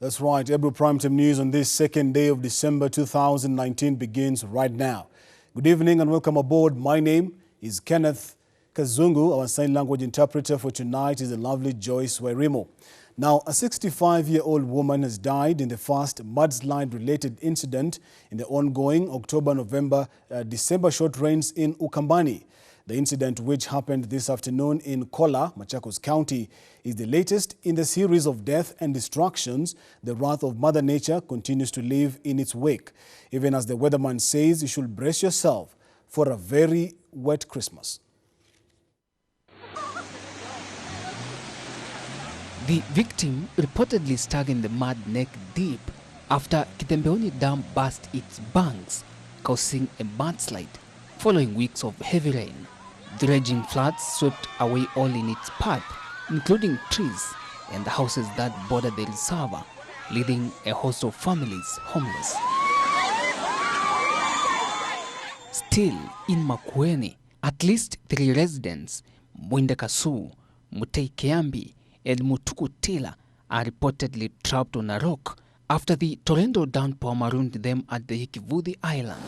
That's right. Ebro Primetime News on this second day of December 2019 begins right now. Good evening and welcome aboard. My name is Kenneth. Kazungu, our sign language interpreter for tonight, is the lovely Joyce Werimo. Now, a 65-year-old woman has died in the first mudslide-related incident in the ongoing October-November-December short rains in Ukambani. The incident, which happened this afternoon in Kola, Machakos County, is the latest in the series of death and destructions the wrath of Mother Nature continues to leave in its wake. Even as the weatherman says, you should brace yourself for a very wet Christmas. The victim reportedly stuck in the mud neck deep after Kitembeoni Dam burst its banks, causing a mudslide following weeks of heavy rain. The raging floods swept away all in its path, including trees and the houses that border the reservoir, leaving a host of families homeless. Still in Makueni, at least 3 residents, Mwinde Kasu, Mutei Kiambi, and Mutuku Tila, are reportedly trapped on a rock after the torrential downpour marooned them at the Hikivudi Island.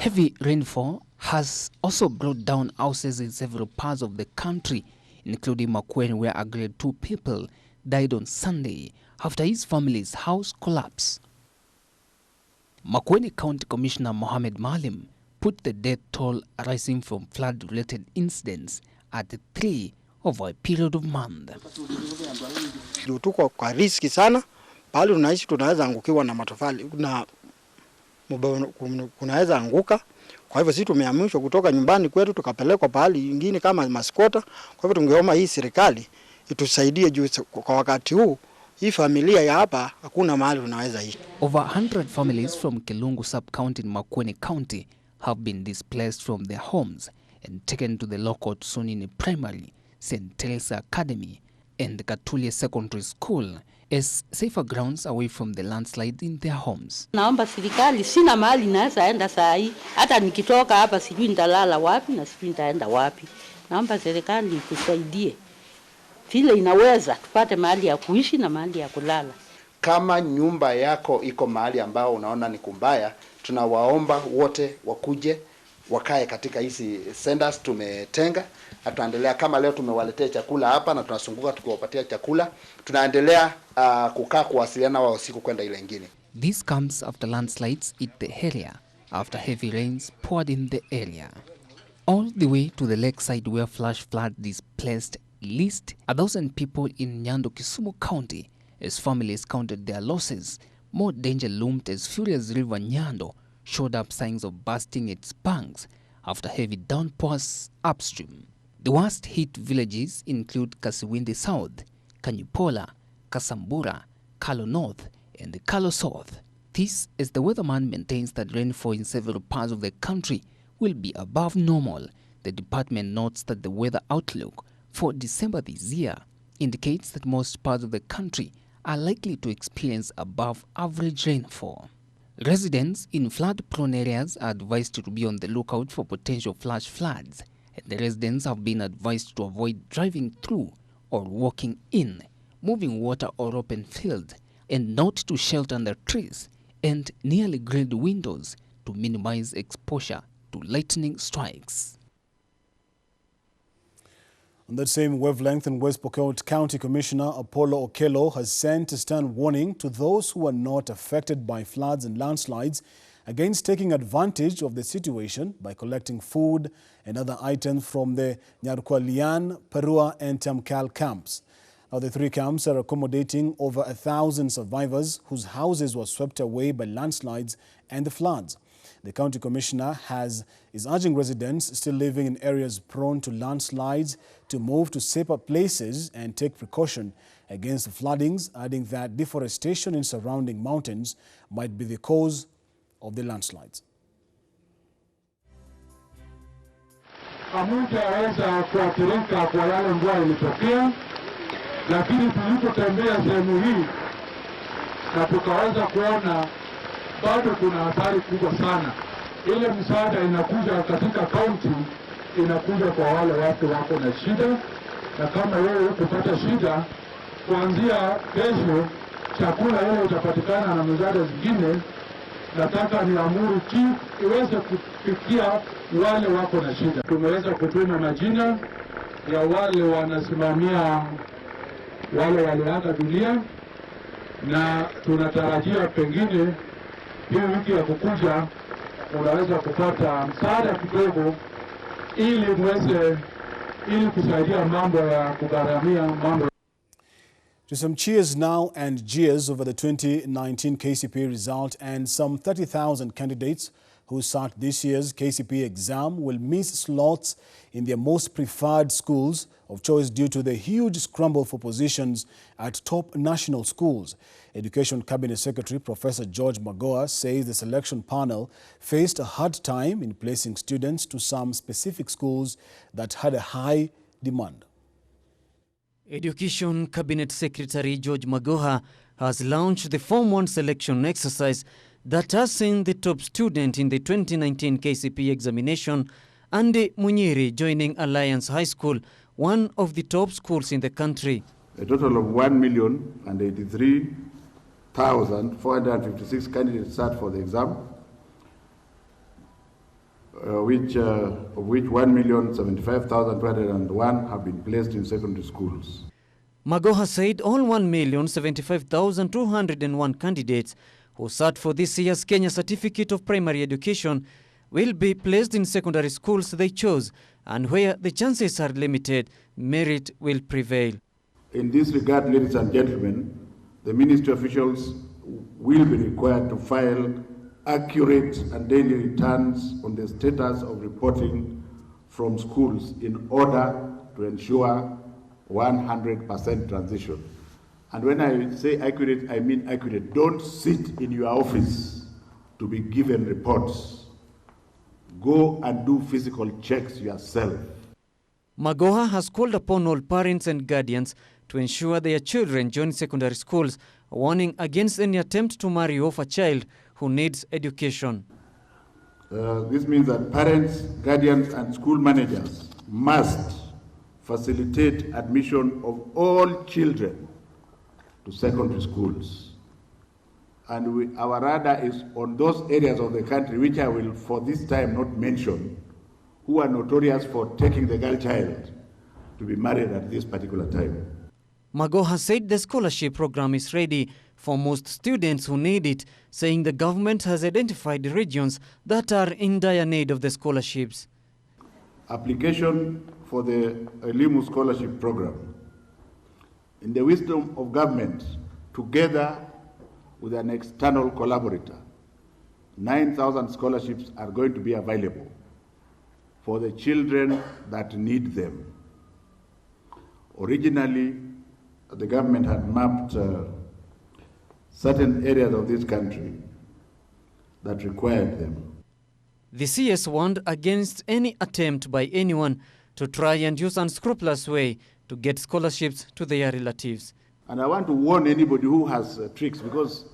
Heavy rainfall has also brought down houses in several parts of the country, including Makueni, where a grade 2 pupil died on Sunday after his family's house collapsed. Makueni County Commissioner Mohamed Malim put the death toll arising from flood-related incidents at 3 over a period of months. Tuko kwa riski sana, pale tunaishi tunaweza angukiwa na matofali na kunaweza anguka. Kwa hivyo sisi tumehamishwa kutoka nyumbani kwetu tukapelekwa pahali nyingine kama maskota. Kwa hivyo tungeomba hii serikali itusaidie juu kwa wakati huu hii familia ya hapa hakuna mahali tunaweza ishi. Over 100 families from Kilungu sub-county in Makueni County have been displaced from their homes and taken to the local Tsunini Primary, St. Teresa Academy and Katulia Secondary School as safer grounds away from the landslide in their homes. Naomba serikali, sina mahali naweza enda saa hii. Hata nikitoka hapa sijui nitalala wapi na sijui nitaenda wapi. Naomba serikali itusaidie. Vile inaweza tupate mahali ya kuishi na mahali ya kulala. Kama nyumba yako iko mahali ambao unaona ni kumbaya, tunawaomba wote wakuje wakae katika hizi centers tumetenga. Tunaendelea kama leo tumewaletea chakula hapa na tunasunguka tukiwapatia chakula. Tunaendelea kukaa kuwasiliana wao usiku kwenda ile nyingine. This comes after landslides hit the area after heavy rains poured in the area. All the way to the lakeside where flash flood displaced at least 1,000 people in Nyando, Kisumu County. As families counted their losses, more danger loomed as furious River Nyando showed up signs of bursting its banks after heavy downpours upstream. The worst hit villages include Kasiwindi South, Kanyupola, Kasambura, Kalo North, and Kalo South. This as the weatherman maintains that rainfall in several parts of the country will be above normal. The department notes that the weather outlook for December this year indicates that most parts of the country are likely to experience above average rainfall. Residents in flood-prone areas are advised to be on the lookout for potential flash floods, and the residents have been advised to avoid driving through or walking in, moving water or open field, and not to shelter under trees and nearly grilled windows to minimize exposure to lightning strikes. On that same wavelength, in West Pokot County Commissioner Apollo Okello has sent a stern warning to those who are not affected by floods and landslides against taking advantage of the situation by collecting food and other items from the Nyarkwalian, Perua and Tamkal camps. Now, the 3 camps are accommodating over 1,000 survivors whose houses were swept away by landslides and the floods. The county commissioner is urging residents still living in areas prone to landslides to move to safer places and take precaution against floodings, adding that deforestation in surrounding mountains might be the cause of the landslides. Hamutaweza kuathirika kwa yale mvua ilitokea, lakini tulipotembea sehemu hii na tukaweza kuona bado kuna athari kubwa sana. Ile msaada inakuja katika kaunti, inakuja kwa wale watu wako na shida, na kama wewe ukipata shida kuanzia kesho chakula ile itapatikana na misaada zingine. Nataka niamuru chief iweze kufikia wale wako na shida. Tumeweza kutuma majina ya wale wanasimamia wale waliaga dunia, na tunatarajia pengine hii wiki ya kukuja unaweza kupata msaada kidogo ili kusaidia mambo ya kugharamia mambo. To some cheers now and jeers over the 2019 KCPE result, and some 30,000 candidates who sat this year's KCPE exam will miss slots in their most preferred schools of choice due to the huge scramble for positions at top national schools. Education Cabinet Secretary Professor George Magoha says the selection panel faced a hard time in placing students to some specific schools that had a high demand. Education Cabinet Secretary George Magoha has launched the Form 1 selection exercise that has seen the top student in the 2019 KCPE examination, Andy Munyiri, joining Alliance High School, one of the top schools in the country. A total of 1,083,456 candidates sat for the exam, of which 1,075,201 have been placed in secondary schools. Magoha said all 1,075,201 candidates who sat for this year's Kenya Certificate of Primary Education will be placed in secondary schools they chose, and where the chances are limited, merit will prevail. In this regard, ladies and gentlemen, the ministry officials will be required to file accurate and daily returns on the status of reporting from schools in order to ensure 100% transition. And when I say accurate, I mean accurate. Don't sit in your office to be given reports. Go and do physical checks yourself. Magoha has called upon all parents and guardians to ensure their children join secondary schools, warning against any attempt to marry off a child who needs education. This means that parents, guardians, and school managers must facilitate admission of all children to secondary schools. And our radar is on those areas of the country which I will for this time not mention, who are notorious for taking the girl child to be married at this particular time. Magoha said the scholarship program is ready for most students who need it, saying the government has identified regions that are in dire need of the scholarships. Application for the Elimu Scholarship Program. In the wisdom of government, together with an external collaborator, 9,000 scholarships are going to be available for the children that need them. Originally, the government had mapped certain areas of this country that required them. The CS warned against any attempt by anyone to try and use unscrupulous way to get scholarships to their relatives. And I want to warn anybody who has tricks, because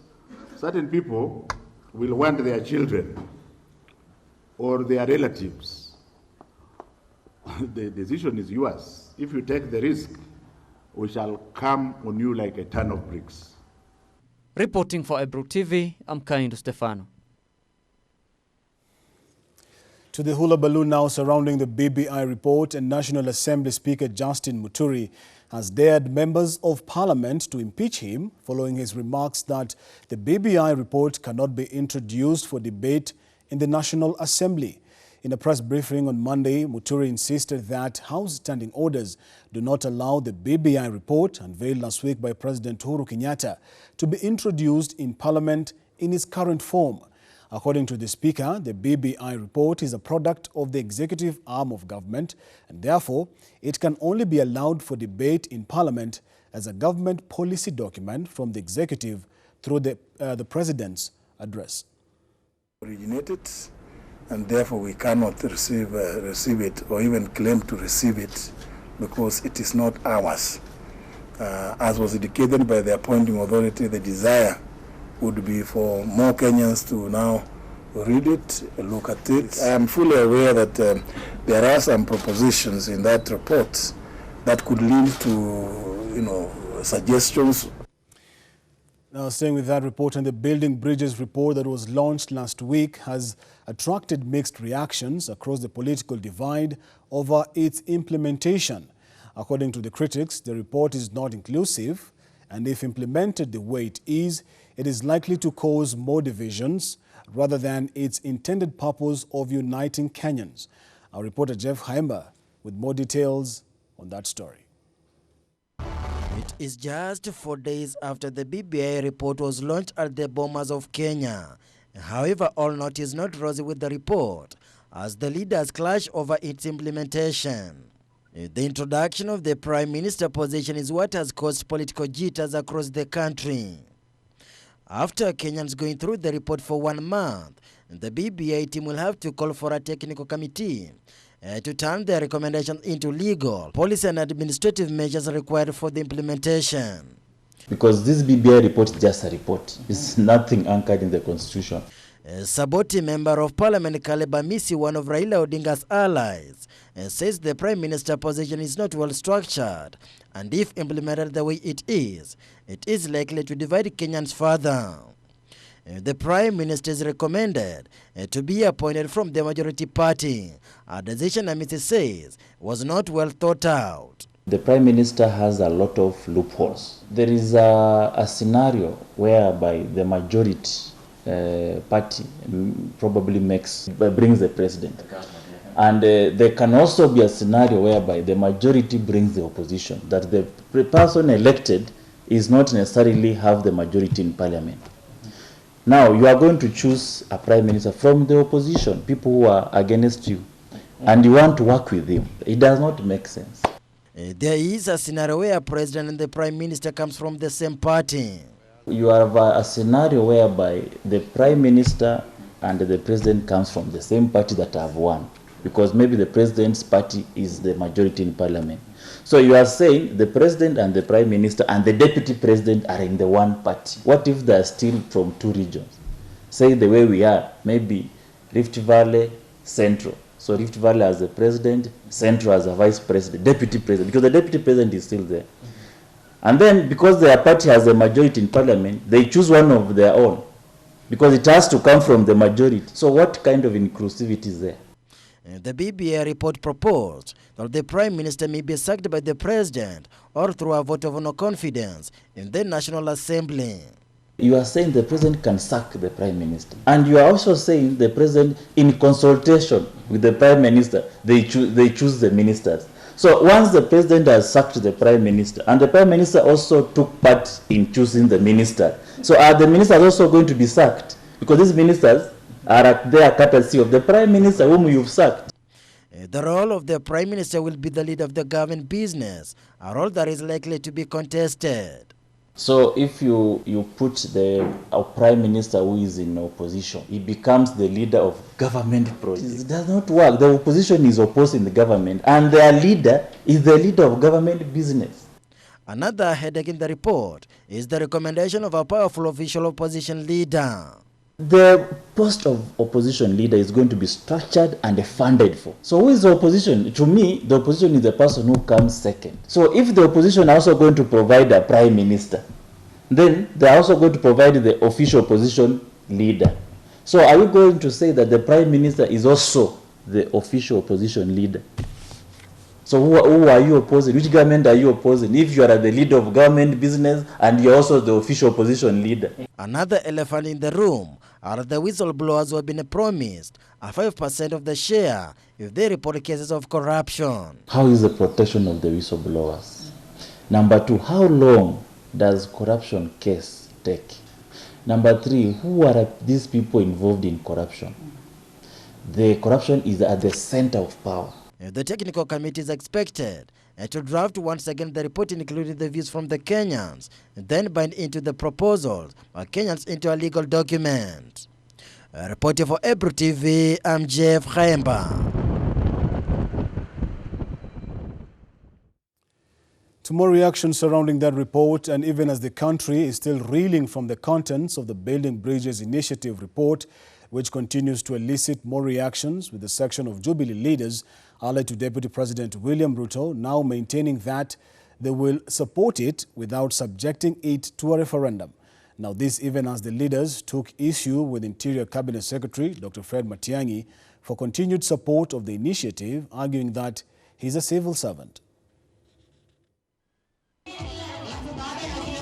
certain people will want their children or their relatives. The decision is yours. If you take the risk, we shall come on you like a ton of bricks. Reporting for Ebro TV, I'm Kaindo Stefano. To the hula balloon now surrounding the BBI report, and National Assembly Speaker Justin Muturi has dared members of Parliament to impeach him following his remarks that the BBI report cannot be introduced for debate in the National Assembly. In a press briefing on Monday, Muturi insisted that House standing orders do not allow the BBI report, unveiled last week by President Uhuru Kenyatta, to be introduced in Parliament in its current form. According to the Speaker, the BBI report is a product of the executive arm of government, and therefore it can only be allowed for debate in Parliament as a government policy document from the executive through the President's address. Originated, and therefore we cannot receive it or even claim to receive it because it is not ours. As was indicated by the appointing authority, the desire would be for more Kenyans to now read it, look at it. I am fully aware that there are some propositions in that report that could lead to, suggestions. Now, staying with that report, and the Building Bridges report that was launched last week has attracted mixed reactions across the political divide over its implementation. According to the critics, the report is not inclusive, and if implemented the way it is likely to cause more divisions rather than its intended purpose of uniting Kenyans. Our reporter Jeff Haimba with more details on that story. It is just 4 days after the BBI report was launched at the Bomas of Kenya. However, all note is not rosy with the report, as the leaders clash over its implementation. The introduction of the Prime Minister position is what has caused political jitters across the country. After Kenyans going through the report for 1 month, the BBI team will have to call for a technical committee to turn their recommendations into legal, policy and administrative measures required for the implementation. Because this BBI report is just a report. It's nothing anchored in the constitution. Saboti Member of Parliament Caleb Amisi, one of Raila Odinga's allies, says the Prime Minister position is not well structured, and if implemented the way it is likely to divide Kenyans further. The Prime Minister is recommended to be appointed from the majority party, a decision Amisi says was not well thought out. The Prime Minister has a lot of loopholes. There is a scenario whereby the majority party probably brings the president. And there can also be a scenario whereby the majority brings the opposition, that the person elected is not necessarily have the majority in parliament. Now, you are going to choose a prime minister from the opposition, people who are against you, and you want to work with him. It does not make sense. There is a scenario where a president and the prime minister comes from the same party. You have a scenario whereby the prime minister and the president comes from the same party that have won, because maybe the president's party is the majority in parliament. So you are saying the president and the prime minister and the deputy president are in the one party. What if they are still from 2 regions? Say the way we are, maybe Rift Valley, Central. So Rift Valley as the president, Central as a vice president, deputy president, because the deputy president is still there. And then because their party has a majority in parliament, they choose one of their own, because it has to come from the majority. So what kind of inclusivity is there? The BBI report proposed that the Prime Minister may be sacked by the President or through a vote of no confidence in the National Assembly. You are saying the President can sack the Prime Minister. And you are also saying the President, in consultation with the Prime Minister, they choose the ministers. So once the President has sacked the Prime Minister, and the Prime Minister also took part in choosing the minister, so are the ministers also going to be sacked? Because these ministers are at their courtesy of the Prime Minister whom you've sacked. The role of the Prime Minister will be the lead of the government business, a role that is likely to be contested. So if you put the Prime Minister who is in opposition, he becomes the leader of government projects. It does not work. The opposition is opposing the government, and their leader is the leader of government business. Another headache in the report is the recommendation of a powerful official opposition leader. The post of opposition leader is going to be structured and funded for. So who is the opposition? To me, the opposition is the person who comes second. So if the opposition are also going to provide a prime minister, then they are also going to provide the official opposition leader. So are we going to say that the prime minister is also the official opposition leader? So who are you opposing? Which government are you opposing? If you are the leader of government business and you're also the official opposition leader. Another elephant in the room are the whistleblowers who have been promised a 5% of the share if they report cases of corruption. How is the protection of the whistleblowers? Number 2, how long does corruption case take? Number 3, who are these people involved in corruption? The corruption is at the center of power. The technical committee is expected to draft once again the report, including the views from the Kenyans, and then bind into the proposals by Kenyans into a legal document. Reporting for Ebru TV, I'm Jeff Haimba. To more reactions surrounding that report, and even as the country is still reeling from the contents of the Building Bridges Initiative report, which continues to elicit more reactions, with the section of Jubilee leaders allied to Deputy President William Ruto now maintaining that they will support it without subjecting it to a referendum. Now, this even as the leaders took issue with Interior Cabinet Secretary Dr. Fred Matiang'i for continued support of the initiative, arguing that he's a civil servant.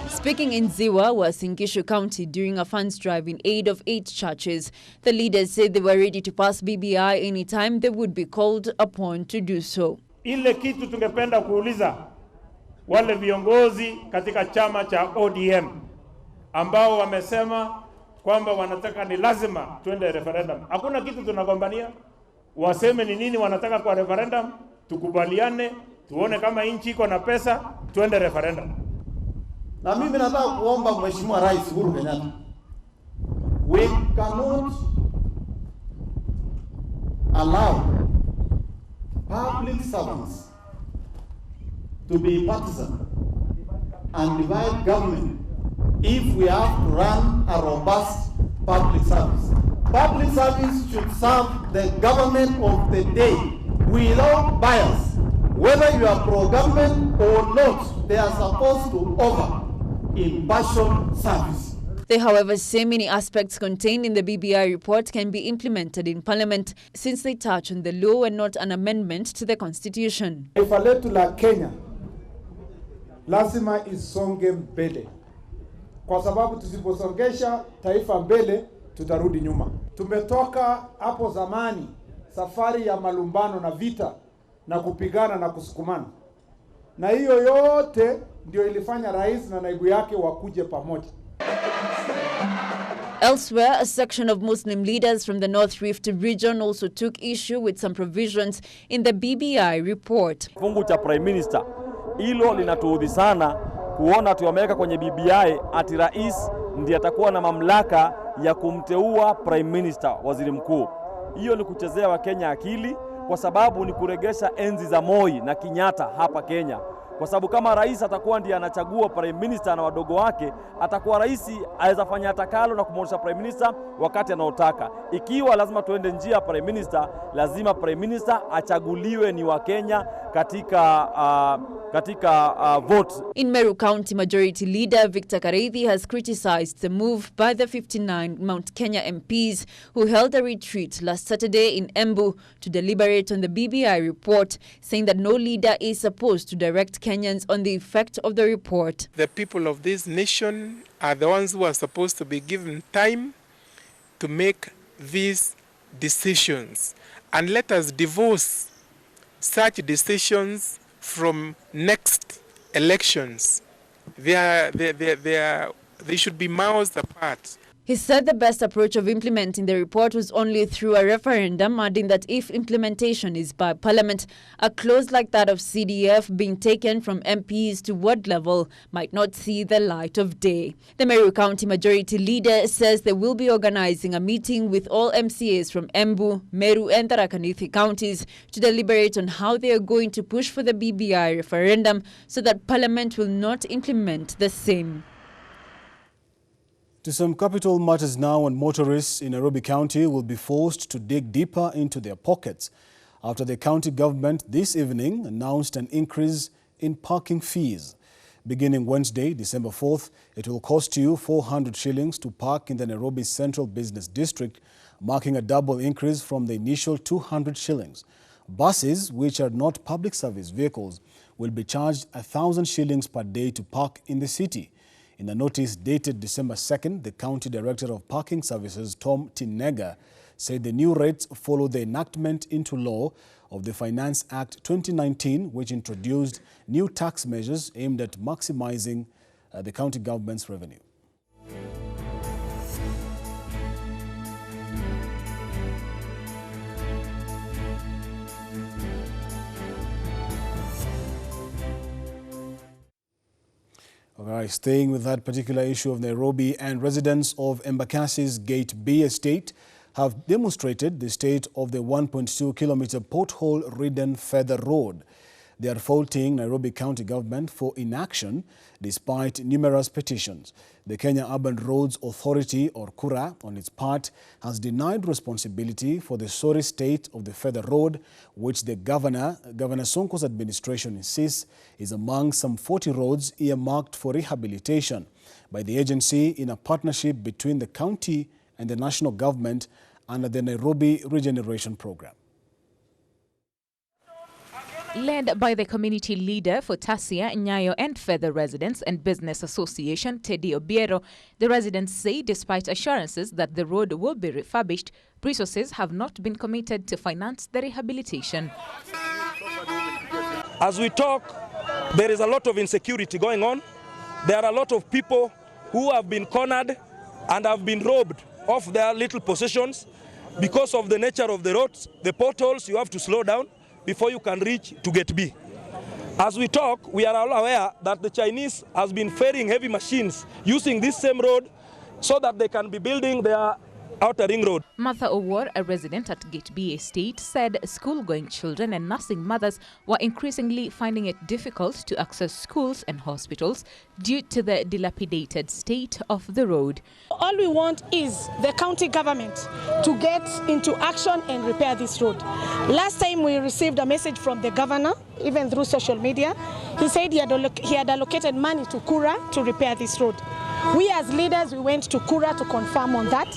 Speaking in Ziwa, Uasin Gishu County, during a funds drive in aid of 8 churches, the leaders said they were ready to pass BBI anytime they would be called upon to do so. Ile kitu tungependa kuuliza wale viongozi katika chama cha ODM ambao wamesema kwamba wanataka ni lazima tuende referendum. Hakuna kitu tunagombania. Waseme ni nini wanataka kwa referendum, tukubaliane, tuone kama nchi iko na pesa, tuende referendum. Na mimi nataka kuomba Mheshimiwa Rais Uhuru Kenyatta, we cannot allow public servants to be partisan and divide government if we have to run a robust public service. Public service should serve the government of the day without bias. Whether you are pro-government or not, they are supposed to offer impartial service. They, however, say many aspects contained in the BBI report can be implemented in Parliament since they touch on the law and not an amendment to the Constitution. Taifa letu la Kenya lazima isonge mbele, kwa sababu tusiposongesha taifa mbele tutarudi nyuma. Tumetoka hapo zamani safari ya malumbano na vita na kupigana na kusukumana, na hiyo yote ndio ilifanya rais na naibu yake wakuje pamoja. Elsewhere, a section of Muslim leaders from the North Rift region also took issue with some provisions in the BBI report. Fungu cha Prime Minister, hilo linatuudhi sana kuona tuwameweka kwenye BBI ati rais ndiye atakuwa na mamlaka ya kumteua Prime Minister, waziri mkuu. Hiyo ni kuchezea Wakenya akili, kwa sababu ni kuregesha enzi za Moi na Kenyatta hapa Kenya. Kwa sababu kama rais atakuwa ndiye anachagua Prime Minister na wadogo wake, atakuwa rais aweza fanya atakalo na kumwonyesha Prime Minister wakati anaotaka. Ikiwa lazima tuende njia Prime Minister, lazima Prime Minister achaguliwe ni wa Kenya katika vote. In Meru County, Majority Leader Victor Kareithi has criticized the move by the 59 Mount Kenya MPs who held a retreat last Saturday in Embu to deliberate on the BBI report, saying that no leader is supposed to direct Kenyans on the effect of the report. The people of this nation are the ones who are supposed to be given time to make these decisions. And let us divorce such decisions from next elections. They should be miles apart. He said the best approach of implementing the report was only through a referendum, adding that if implementation is by Parliament, a clause like that of CDF being taken from MPs to ward level might not see the light of day. The Meru County Majority Leader says they will be organizing a meeting with all MCAs from Embu, Meru and Tharaka Nithi counties to deliberate on how they are going to push for the BBI referendum so that Parliament will not implement the same. To some capital matters now, and motorists in Nairobi County will be forced to dig deeper into their pockets after the county government this evening announced an increase in parking fees. Beginning Wednesday, December 4th, it will cost you 400 shillings to park in the Nairobi Central Business District, marking a double increase from the initial 200 shillings. Buses, which are not public service vehicles, will be charged 1,000 shillings per day to park in the city. In a notice dated December 2nd, the County Director of Parking Services, Tom Tinega, said the new rates follow the enactment into law of the Finance Act 2019, which introduced new tax measures aimed at maximizing the county government's revenue. All right, staying with that particular issue of Nairobi, and residents of Embakasi's Gate B estate have demonstrated the state of the 1.2-kilometer pothole-ridden Feather Road. They are faulting Nairobi County government for inaction despite numerous petitions. The Kenya Urban Roads Authority, or KURA, on its part, has denied responsibility for the sorry state of the further road, which the Governor Sonko's administration insists is among some 40 roads earmarked for rehabilitation by the agency in a partnership between the county and the national government under the Nairobi Regeneration Program. Led by the community leader for Tasia, Nyayo and Feather Residents and Business Association, Teddy Obiero, the residents say despite assurances that the road will be refurbished, resources have not been committed to finance the rehabilitation. As we talk, there is a lot of insecurity going on. There are a lot of people who have been cornered and have been robbed of their little possessions because of the nature of the roads, the potholes. You have to slow down before you can reach to Gate B. As we talk, we are all aware that the Chinese has been ferrying heavy machines using this same road so that they can be building their outer ring road. Martha Owor, a resident at Gate B Estate, said school-going children and nursing mothers were increasingly finding it difficult to access schools and hospitals due to the dilapidated state of the road. All we want is the county government to get into action and repair this road. Last time we received a message from the governor, even through social media. He said he had allocated money to KURA to repair this road. We as leaders, we went to KURA to confirm on that,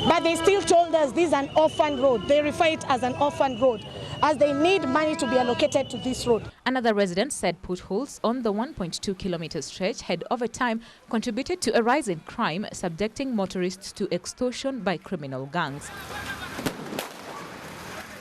but they still told us this is an orphan road. They refer it as an orphan road, as they need money to be allocated to this road. Another resident said potholes on the 1.2-kilometer stretch had over time contributed to a rise in crime, subjecting motorists to extortion by criminal gangs.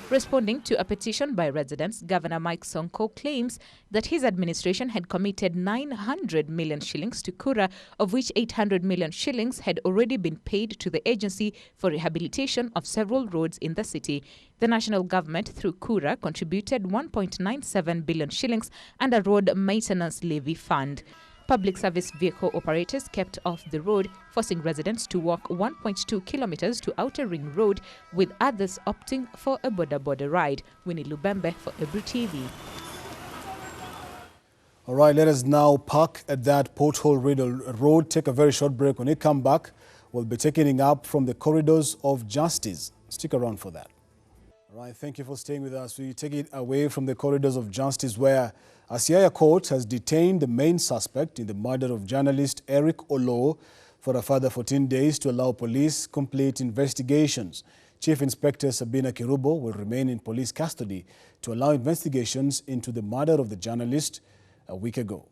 Responding to a petition by residents, Governor Mike Sonko claims that his administration had committed 900 million shillings to KURA, of which 800 million shillings had already been paid to the agency for rehabilitation of several roads in the city. The national government, through KURA, contributed 1.97 billion shillings and a road maintenance levy fund. Public service vehicle operators kept off the road, forcing residents to walk 1.2 kilometers to Outer Ring Road, with others opting for a border ride. Winnie Lubembe for Ebru TV. All right, let us now park at that pothole-riddled road, take a very short break. When we come back, we'll be taking up from the corridors of justice. Stick around for that. All right, thank you for staying with us. We take it away from the corridors of justice, where a Siaya court has detained the main suspect in the murder of journalist Eric Olo for a further 14 days to allow police complete investigations. Chief Inspector Sabina Kirubo will remain in police custody to allow investigations into the murder of the journalist a week ago.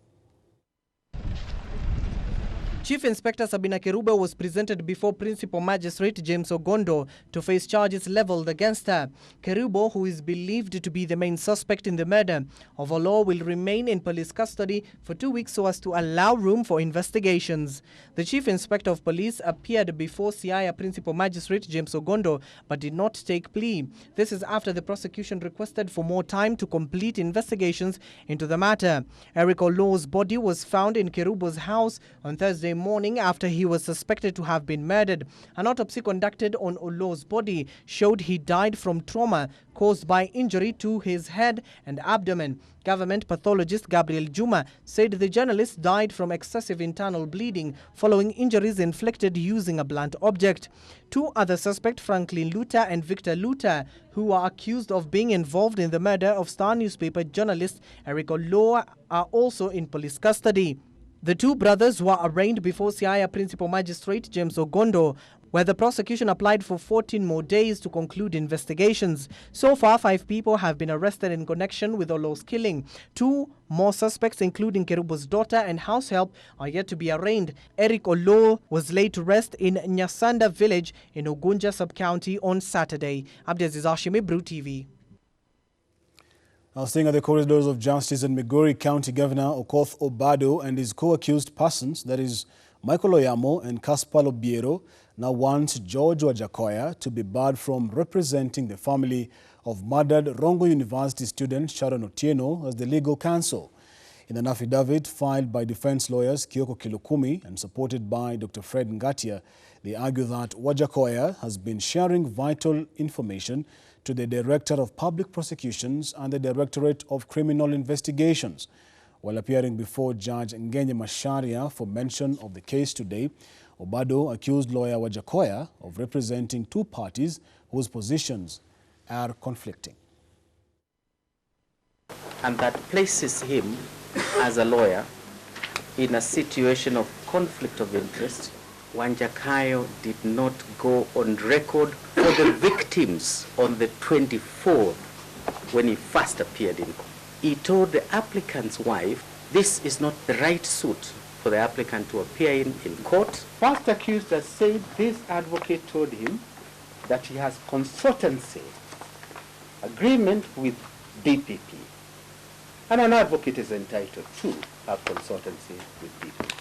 Chief Inspector Sabina Kirubo was presented before Principal Magistrate James Ogondo to face charges leveled against her. Kirubo, who is believed to be the main suspect in the murder of Olo, will remain in police custody for 2 weeks so as to allow room for investigations. The Chief Inspector of Police appeared before Siaya Principal Magistrate James Ogondo but did not take plea. This is after the prosecution requested for more time to complete investigations into the matter. Eric Olo's body was found in Kirubo's house on Thursday morning after he was suspected to have been murdered. An autopsy conducted on Olo's body showed he died from trauma caused by injury to his head and abdomen. Government pathologist Gabriel Juma said the journalist died from excessive internal bleeding following injuries inflicted using a blunt object. Two other suspects, Franklin Luta and Victor Luta, who are accused of being involved in the murder of Star newspaper journalist Eric Olo, are also in police custody. The two brothers were arraigned before Siaya Principal Magistrate James Ogondo, where the prosecution applied for 14 more days to conclude investigations. So far, 5 people have been arrested in connection with Olo's killing. 2 more suspects, including Kirubo's daughter and house help, are yet to be arraigned. Eric Olo was laid to rest in Nyasanda village in Ugunja sub-county on Saturday. Abdiaziz Hashim, Ebru TV. Now, staying at the corridors of justice in Migori County, Governor Okoth Obado and his co-accused persons, that is Michael Oyamo and Caspar Obiero, now wants George Wajakoya to be barred from representing the family of murdered Rongo University student Sharon Otieno as the legal counsel. In an affidavit filed by defense lawyers Kioko Kilokumi and supported by Dr. Fred Ngatia, they argue that Wajakoya has been sharing vital information to the Director of Public Prosecutions and the Directorate of Criminal Investigations. While appearing before Judge Ngenye Masharia for mention of the case today, Obado accused lawyer Wajakoya of representing two parties whose positions are conflicting. And that places him as a lawyer in a situation of conflict of interest. Wanjakayo did not go on record for the victims on the 24th when he first appeared in court. He told the applicant's wife, this is not the right suit for the applicant to appear in court. First accused has said this advocate told him that he has consultancy agreement with DPP. And an advocate is entitled to have consultancy with DPP.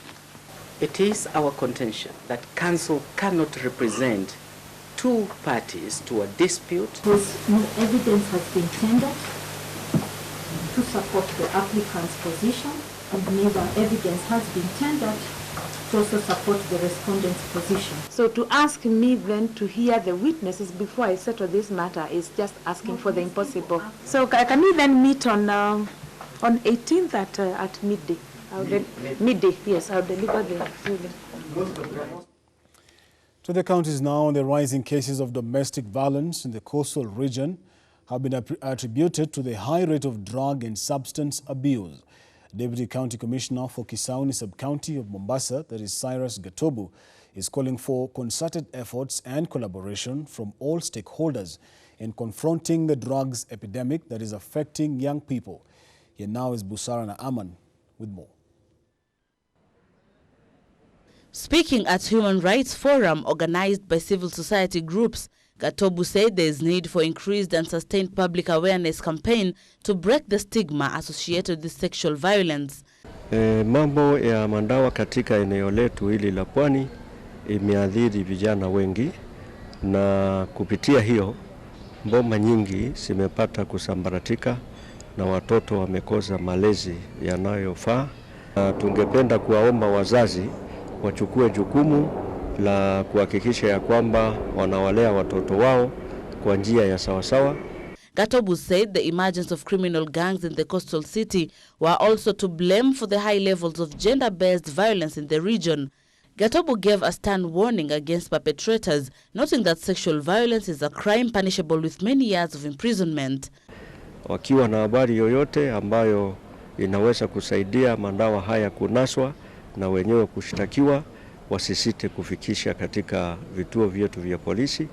It is our contention that counsel cannot represent two parties to a dispute. Because no evidence has been tendered to support the applicant's position, and neither evidence has been tendered to also support the respondent's position. So to ask me then to hear the witnesses before I settle this matter is just asking for the impossible. So can we then meet on 18th at midday? Midday, yes, I'll deliver the ruling. To the counties now, the rising cases of domestic violence in the coastal region have been attributed to the high rate of drug and substance abuse. Deputy County Commissioner for Kisauni Sub-County of Mombasa, that is Cyrus Gatobu, is calling for concerted efforts and collaboration from all stakeholders in confronting the drugs epidemic that is affecting young people. Here now is Busara Aman with more. Speaking at Human Rights Forum organized by civil society groups, Gatobu said there is need for increased and sustained public awareness campaign to break the stigma associated with sexual violence. Mambo ya mandawa katika eneo letu hili la Pwani imeathiri vijana wengi, na kupitia hiyo mboma nyingi zimepata kusambaratika na watoto wamekosa malezi yanayofaa. Tungependa kuwaomba wazazi wachukue jukumu la kuhakikisha ya kwamba wanawalea watoto wao kwa njia ya sawasawa. Gatobu said the emergence of criminal gangs in the coastal city were also to blame for the high levels of gender-based violence in the region. Gatobu gave a stern warning against perpetrators, noting that sexual violence is a crime punishable with many years of imprisonment. Wakiwa na habari yoyote ambayo inaweza kusaidia mandawa haya kunaswa na wenyewe kushtakiwa, wasisite kufikisha katika vituo vyetu vya polisi.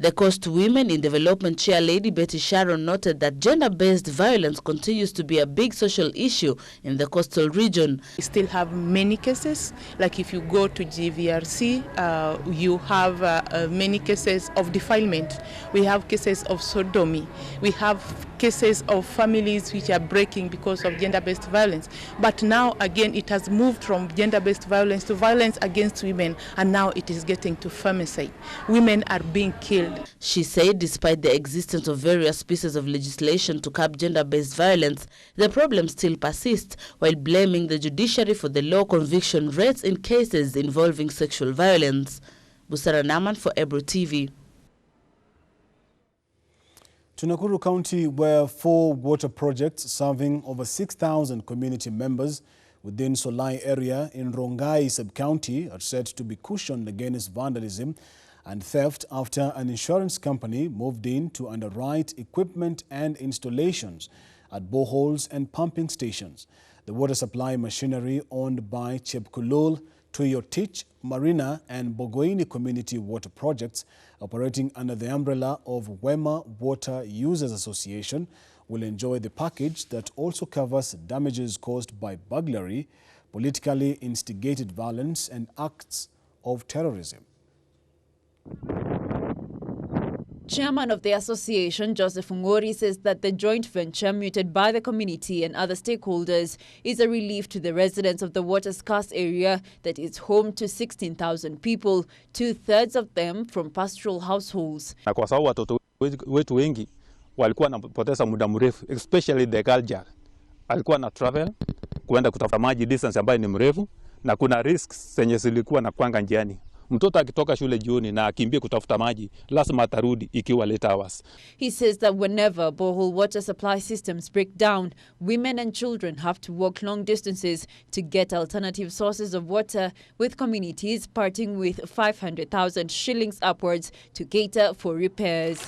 The Coast Women in Development Chair Lady Betty Sharon noted that gender-based violence continues to be a big social issue in the coastal region. We still have many cases, like if you go to GVRC, you have many cases of defilement. We have cases of sodomy. We have cases of families which are breaking because of gender-based violence. But now again it has moved from gender-based violence to violence against women, and now it is getting to femicide. Women are being killed. She said despite the existence of various pieces of legislation to curb gender-based violence, the problem still persists, while blaming the judiciary for the low conviction rates in cases involving sexual violence. Busara Naman for Ebro TV. To Nakuru County, where 4 water projects serving over 6,000 community members within Solai area in Rongai sub-county are said to be cushioned against vandalism and theft after an insurance company moved in to underwrite equipment and installations at boreholes and pumping stations. The water supply machinery owned by Chepkulul, Tuyotich, Marina and Bogoini Community Water Projects, operating under the umbrella of Wema Water Users Association, will enjoy the package that also covers damages caused by burglary, politically instigated violence and acts of terrorism. Chairman of the association, Joseph Ngori, says that the joint venture, mooted by the community and other stakeholders, is a relief to the residents of the water-scarce area that is home to 16,000 people, 2/3 of them from pastoral households. Na kwa sababu watoto wetu wengi walikuwa wanapoteza muda mrefu, especially the girl child. Alikuwa na travel kuenda kutafuta maji distance ambayo ni mrefu, na kuna risks zenye zilikuwa na kwanga njiani. Mtoto akitoka shule jioni na akimbie kutafuta maji, lazima atarudi ikiwa late hours. He says that whenever borehole water supply systems break down, women and children have to walk long distances to get alternative sources of water, with communities parting with 500,000 shillings upwards to cater for repairs.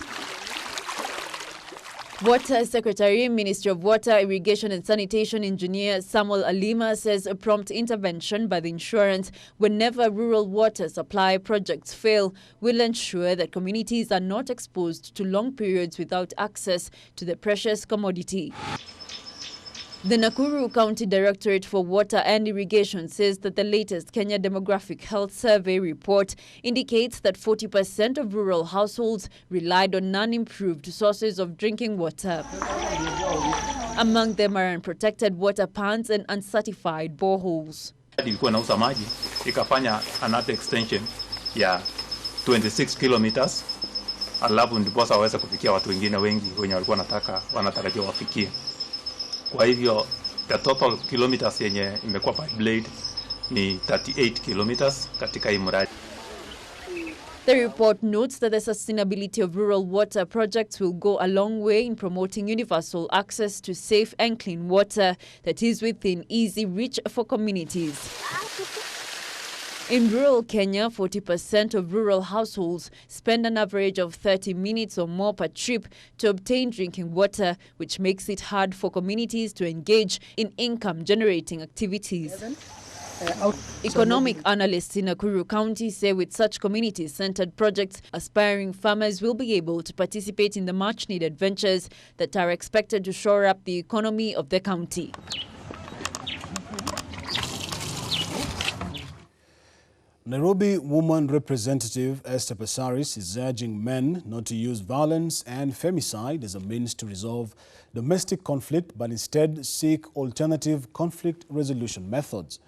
Water Secretary, Ministry of Water, Irrigation and Sanitation Engineer Samuel Alima says a prompt intervention by the insurance whenever rural water supply projects fail will ensure that communities are not exposed to long periods without access to the precious commodity. The Nakuru County Directorate for Water and Irrigation says that the latest Kenya Demographic Health Survey report indicates that 40% of rural households relied on non-improved sources of drinking water. Among them are unprotected water pans and uncertified boreholes. Ilikuwa nauza maji, ikafanya another extension ya 26 kilometers, alafu ndiposa waweze kufikia watu wengine wengi wenye walikuwa wanatarajia wafikie. Kwa hivyo the total kilometers yenye imekuwa by blade ni 38 kilometers katika hii mradi. The report notes that the sustainability of rural water projects will go a long way in promoting universal access to safe and clean water that is within easy reach for communities. In rural Kenya, 40% of rural households spend an average of 30 minutes or more per trip to obtain drinking water, which makes it hard for communities to engage in income-generating activities. Economic analysts in Nakuru County say with such community-centered projects, aspiring farmers will be able to participate in the much-needed ventures that are expected to shore up the economy of the county. Nairobi woman representative Esther Passaris is urging men not to use violence and femicide as a means to resolve domestic conflict, but instead seek alternative conflict resolution methods,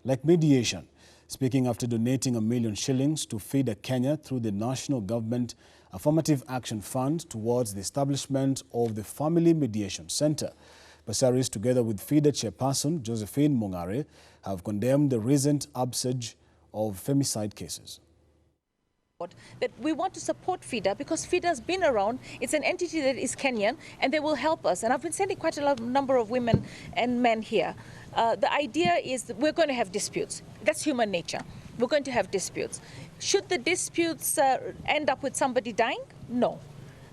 like mediation. Speaking after donating $1 million shillings to FIDA Kenya through the National Government Affirmative Action Fund towards the establishment of the Family Mediation Center. Passaris, together with FIDA chairperson Josephine Mongare, have condemned the recent upsurge of femicide cases. That we want to support FIDA because FIDA has been around. It's an entity that is Kenyan and they will help us. And I've been sending quite a number of women and men here. The idea is that we're going to have disputes. That's human nature. We're going to have disputes. Should the disputes end up with somebody dying? No.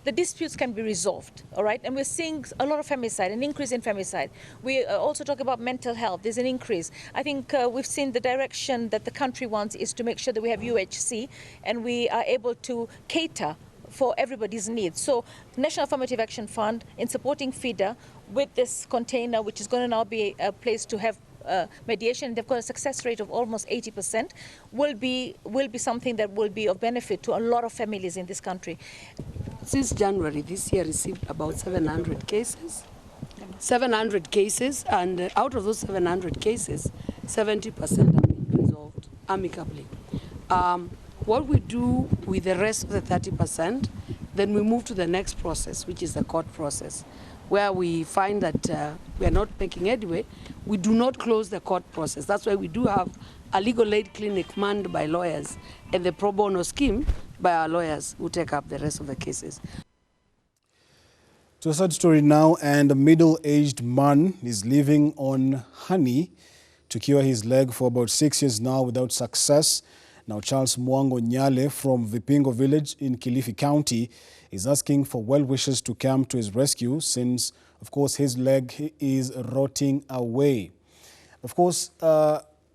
The disputes can be resolved, all right? And we're seeing a lot of femicide, an increase in femicide. We also talk about mental health. There's an increase. I think we've seen the direction that the country wants is to make sure that we have UHC and we are able to cater for everybody's needs. So National Affirmative Action Fund, in supporting FIDA with this container, which is going to now be a place to have mediation, they've got a success rate of almost 80%, will be something that will be of benefit to a lot of families in this country. Since January this year, received about 700 cases. 700 cases, and out of those 700 cases, 70% have been resolved amicably. What we do with the rest of the 30%, then we move to the next process, which is the court process, where we find that we are not making headway. We do not close the court process. That's why we do have a legal aid clinic manned by lawyers and the pro bono scheme by our lawyers who take up the rest of the cases. To a sad story now, and a middle-aged man is living on honey to cure his leg for about 6 years now without success. Now Charles Mwango Nyale from Vipingo village in Kilifi County is asking for well-wishers to come to his rescue since, of course, his leg is rotting away. Of course,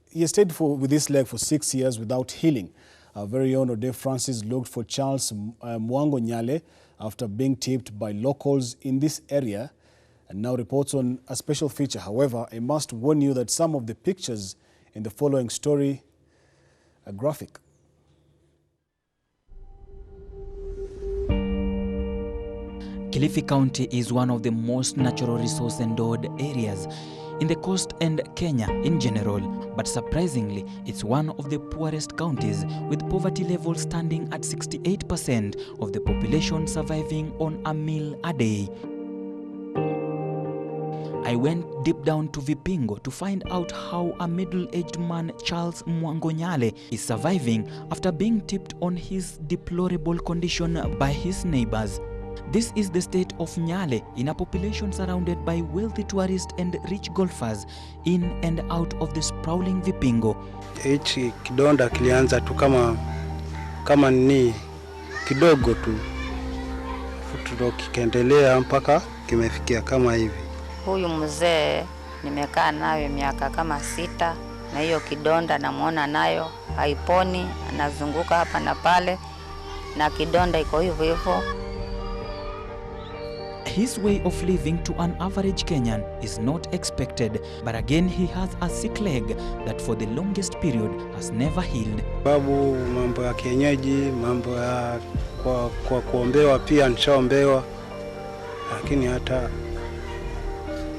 he has stayed with this leg for 6 years without healing. Our very own Ode Francis looked for Charles Mwango Nyale after being tipped by locals in this area and now reports on a special feature. However, I must warn you that some of the pictures in the following story are graphic. Kilifi County is one of the most natural resource endowed areas in the coast and Kenya in general, but surprisingly, it's one of the poorest counties, with poverty level standing at 68% of the population surviving on a meal a day. I went deep down to Vipingo to find out how a middle-aged man, Charles Mwangonyale, is surviving after being tipped on his deplorable condition by his neighbors. This is the state of Nyale, in a population surrounded by wealthy tourists and rich golfers in and out of the sprawling Vipingo. Hichi kidonda kilianza tu kama ni kidogo tu, futulo kikaendelea mpaka kimefikia kama hivi. Huyu mzee nimekaa nayo miaka kama 6, na hiyo kidonda namuona nayo haiponi, anazunguka hapa na pale na kidonda iko hivyo hivyo. His way of living to an average Kenyan is not expected, but again he has a sick leg that for the longest period has never healed. Babu, mambo ya kienyeji, mambo ya kwa kuombewa pia nishaombewa, lakini hata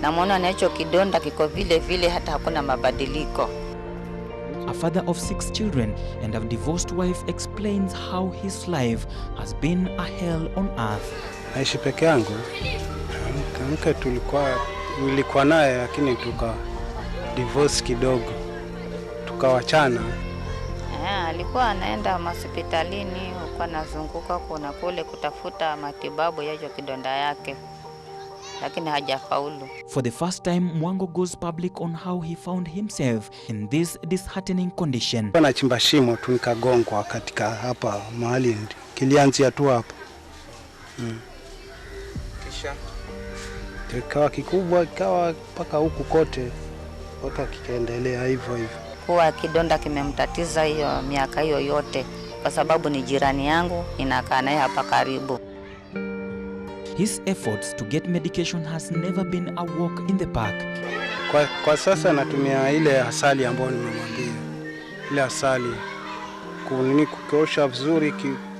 namuona na hicho kidonda kiko vile vile, hata hakuna mabadiliko. A father of 6 children and a divorced wife explains how his life has been a hell on earth. Naishi peke yangu. Mke nilikuwa naye, lakini divorce kidogo, tukawachana. Alikuwa anaenda hospitalini, huko anazunguka kuna kule kutafuta matibabu ya hiyo kidonda yake, lakini hajafaulu. For the first time, Mwango goes public on how he found himself in this disheartening condition. Nachimba shimo tu nikagongwa katika hapa mahali, kilianzia tu hapa. Kisha kikawa kikubwa, kikawa mpaka huku kote, mpaka kikaendelea hivyo hivyo. Kuwa kidonda kimemtatiza hiyo miaka hiyo yote, kwa sababu ni jirani yangu, ninakaa naye hapa karibu. His efforts to get medication has never been a walk in the park. Kwa sasa natumia ile asali ambayo nimemwambia. Ile asali kukiosha vizuri,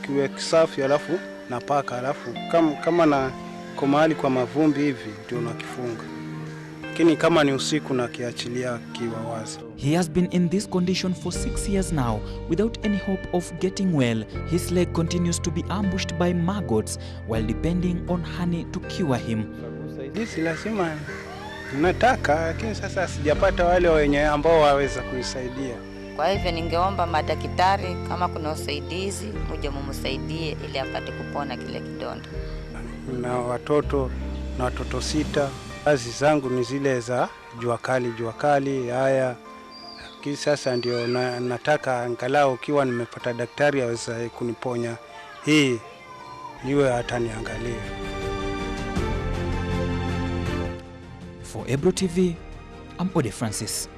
kiwe kisafi, alafu napaka, alafu kama na kwa mahali kwa mavumbi hivi ndio nakifunga. Lakini kama ni usiku na kiachilia kiwa wazi. He has been in this condition for 6 years now without any hope of getting well. His leg continues to be ambushed by maggots while depending on honey to cure him. Usaidizi lazima nataka, lakini sasa sijapata wale wenye ambao waweza kunisaidia. Kwa hivyo ningeomba madaktari kama kuna usaidizi, muje mumsaidie ili apate kupona kile kidonda. Na watoto 6. Kazi zangu ni zile za jua kali haya. Lakini sasa ndio nataka angalau ukiwa nimepata daktari aweze kuniponya hii niwe ataniangalia. For Ebro TV, I'm Ode Francis.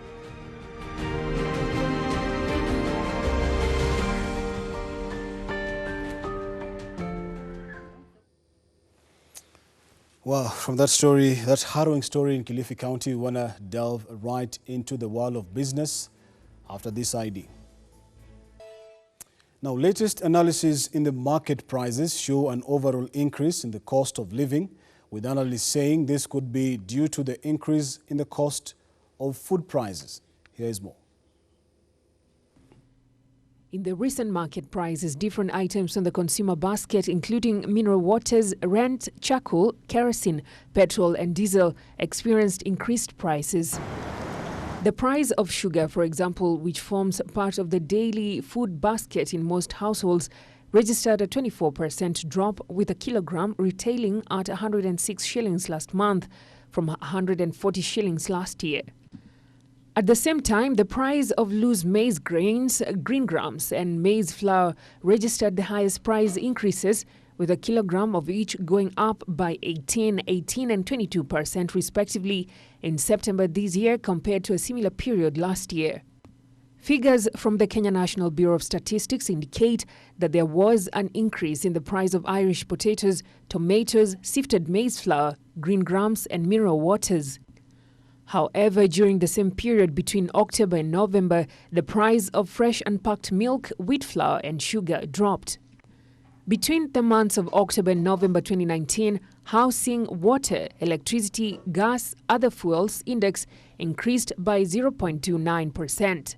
Well, from that story, that harrowing story in Kilifi County, we want to delve right into the world of business after this ID. Now, latest analysis in the market prices show an overall increase in the cost of living, with analysts saying this could be due to the increase in the cost of food prices. Here is more. In the recent market prices, different items on the consumer basket, including mineral waters, rent, charcoal, kerosene, petrol and diesel, experienced increased prices. The price of sugar, for example, which forms part of the daily food basket in most households, registered a 24% drop, with a kilogram retailing at 106 shillings last month from 140 shillings last year. At the same time, the price of loose maize grains, green grams and maize flour registered the highest price increases, with a kilogram of each going up by 18 and 22% respectively in September this year compared to a similar period last year. Figures from the Kenya National Bureau of Statistics indicate that there was an increase in the price of Irish potatoes, tomatoes, sifted maize flour, green grams and mineral waters. However, during the same period between October and November, the price of fresh unpacked milk, wheat flour and sugar dropped. Between the months of October and November 2019, housing, water, electricity, gas, other fuels index increased by 0.29%.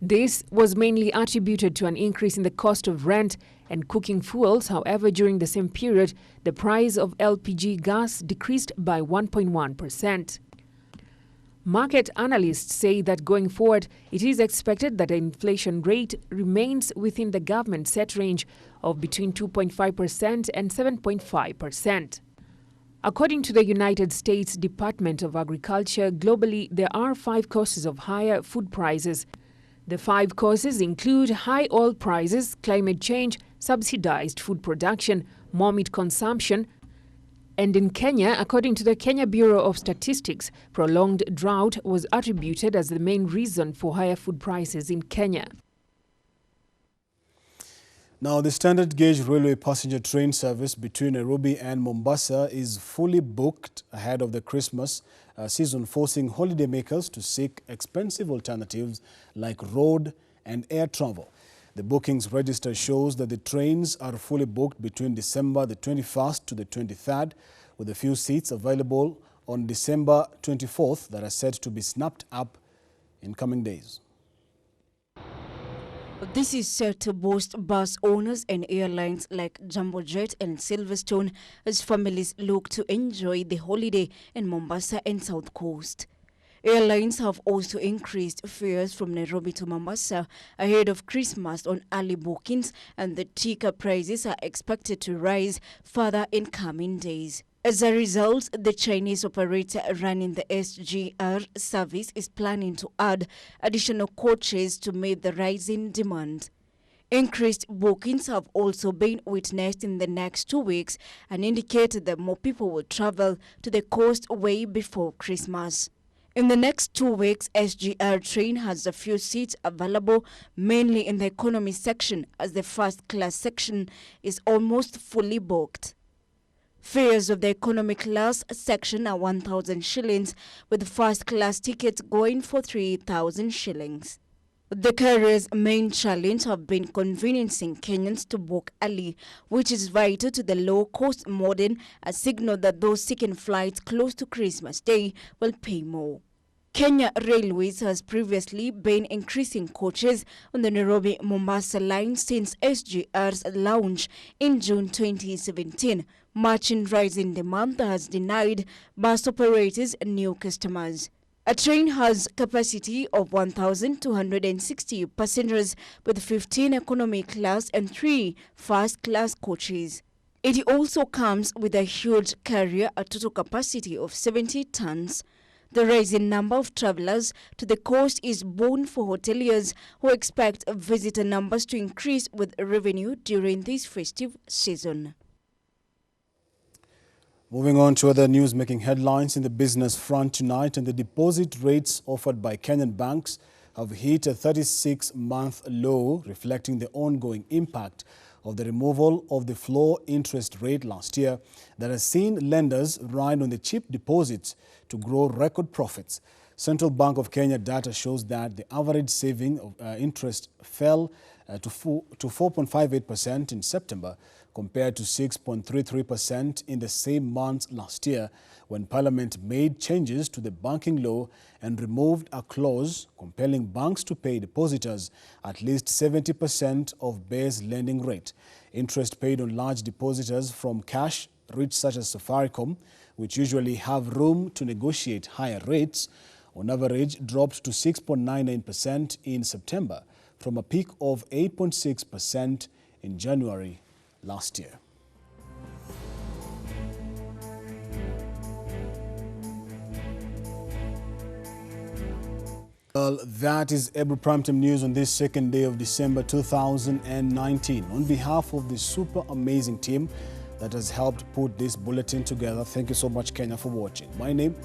This was mainly attributed to an increase in the cost of rent and cooking fuels. However, during the same period, the price of LPG gas decreased by 1.1%. Market analysts say that going forward, it is expected that the inflation rate remains within the government set range of between 2.5% and 7.5%. According to the United States Department of Agriculture, globally there are 5 causes of higher food prices. The 5 causes include high oil prices, climate change, subsidized food production, more meat consumption, and in Kenya, according to the Kenya Bureau of Statistics, prolonged drought was attributed as the main reason for higher food prices in Kenya. Now, the standard gauge railway passenger train service between Nairobi and Mombasa is fully booked ahead of the Christmas season, forcing holidaymakers to seek expensive alternatives like road and air travel. The bookings register shows that the trains are fully booked between December the 21st to the 23rd, with a few seats available on December 24th that are set to be snapped up in coming days. This is set to boost bus owners and airlines like Jumbo Jet and Silverstone as families look to enjoy the holiday in Mombasa and South Coast. Airlines have also increased fares from Nairobi to Mombasa ahead of Christmas on early bookings, and the ticket prices are expected to rise further in coming days. As a result, the Chinese operator running the SGR service is planning to add additional coaches to meet the rising demand. Increased bookings have also been witnessed in the next 2 weeks and indicate that more people will travel to the coast way before Christmas. In the next 2 weeks, SGR train has a few seats available, mainly in the economy section, as the first-class section is almost fully booked. Fares of the economy class section are 1,000 shillings, with first-class tickets going for 3,000 shillings. The carrier's main challenge have been convincing Kenyans to book early, which is vital to the low-cost model, a signal that those seeking flights close to Christmas Day will pay more. Kenya Railways has previously been increasing coaches on the Nairobi-Mombasa line since SGR's launch in June 2017, matching rising demand that has denied bus operators new customers. A train has capacity of 1,260 passengers with 15 economy class and 3 first-class coaches. It also comes with a huge carrier, a total capacity of 70 tons. The rising number of travelers to the coast is boon for hoteliers who expect visitor numbers to increase with revenue during this festive season. Moving on to other news making headlines in the business front tonight, and the deposit rates offered by Kenyan banks have hit a 36-month low, reflecting the ongoing impact of the removal of the floor interest rate last year that has seen lenders ride on the cheap deposits to grow record profits. Central Bank of Kenya data shows that the average saving of interest fell to 4.58% in September, compared to 6.33% in the same month last year, when Parliament made changes to the banking law and removed a clause compelling banks to pay depositors at least 70% of base lending rate. Interest paid on large depositors from cash rich such as Safaricom, which usually have room to negotiate higher rates, on average dropped to 6.99% in September, from a peak of 8.6% in January last year. Well, that is Ebru Primetime News on this second day of December 2019. On behalf of the super amazing team that has helped put this bulletin together, thank you so much, Kenya, for watching. My name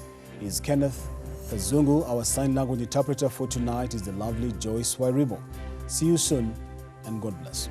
is Kenneth. Kazungu. Our sign language interpreter for tonight is the lovely Joyce Wairibo. See you soon, and God bless.